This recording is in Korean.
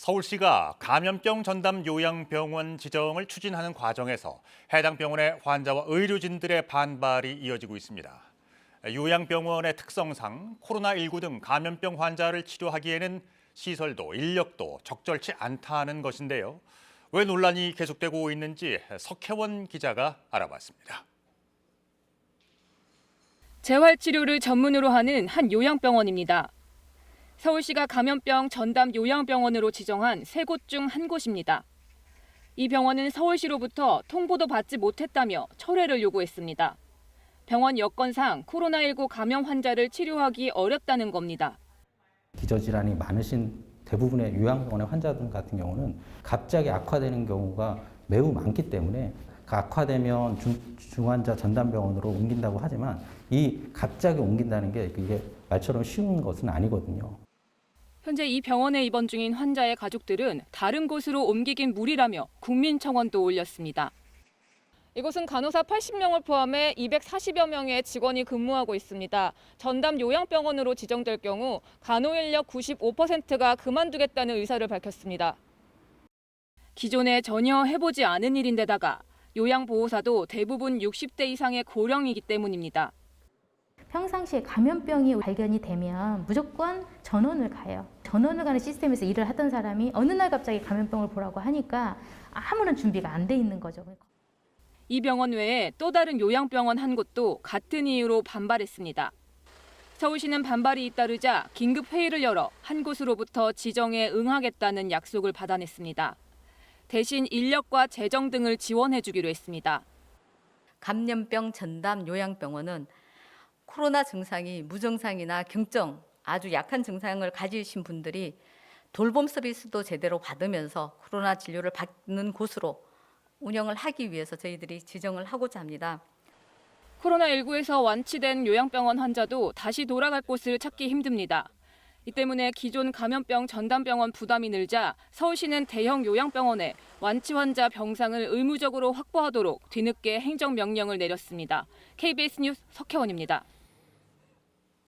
서울시가 감염병 전담 요양병원 지정을 추진하는 과정에서 해당 병원의 환자와 의료진들의 반발이 이어지고 있습니다. 요양병원의 특성상 코로나19 등 감염병 환자를 치료하기에는 시설도 인력도 적절치 않다는 것인데요. 왜 논란이 계속되고 있는지 석혜원 기자가 알아봤습니다. 재활치료를 전문으로 하는 한 요양병원입니다. 서울시가 감염병 전담 요양병원으로 지정한 3곳 중 한 곳입니다. 이 병원은 서울시로부터 통보도 받지 못했다며 철회를 요구했습니다. 병원 여건상 코로나19 감염 환자를 치료하기 어렵다는 겁니다. 기저질환이 많으신 대부분의 요양병원의 환자들 같은 경우는 갑자기 악화되는 경우가 매우 많기 때문에 악화되면 중환자 전담병원으로 옮긴다고 하지만 이 갑자기 옮긴다는 게 이게 말처럼 쉬운 것은 아니거든요. 현재 이 병원에 입원 중인 환자의 가족들은 다른 곳으로 옮기긴 무리라며 국민청원도 올렸습니다. 이곳은 간호사 80명을 포함해 240여 명의 직원이 근무하고 있습니다. 전담 요양병원으로 지정될 경우 간호 인력 95%가 그만두겠다는 의사를 밝혔습니다. 기존에 전혀 해보지 않은 일인데다가 요양보호사도 대부분 60대 이상의 고령이기 때문입니다. 평상시에 감염병이 발견이 되면 무조건 전원을 가요. 전원을 가는 시스템에서 일을 하던 사람이 어느 날 갑자기 감염병을 보라고 하니까 아무런 준비가 안 돼 있는 거죠. 이 병원 외에 또 다른 요양병원 한 곳도 같은 이유로 반발했습니다. 서울시는 반발이 잇따르자 긴급 회의를 열어 한 곳으로부터 지정에 응하겠다는 약속을 받아냈습니다. 대신 인력과 재정 등을 지원해주기로 했습니다. 감염병 전담 요양병원은 코로나 증상이 무증상이나 경증, 아주 약한 증상을 가지신 분들이 돌봄 서비스도 제대로 받으면서 코로나 진료를 받는 곳으로 운영을 하기 위해서 저희들이 지정을 하고자 합니다. 코로나19에서 완치된 요양병원 환자도 다시 돌아갈 곳을 찾기 힘듭니다. 이 때문에 기존 감염병 전담병원 부담이 늘자 서울시는 대형 요양병원에 완치 환자 병상을 의무적으로 확보하도록 뒤늦게 행정명령을 내렸습니다. KBS 뉴스 석혜원입니다.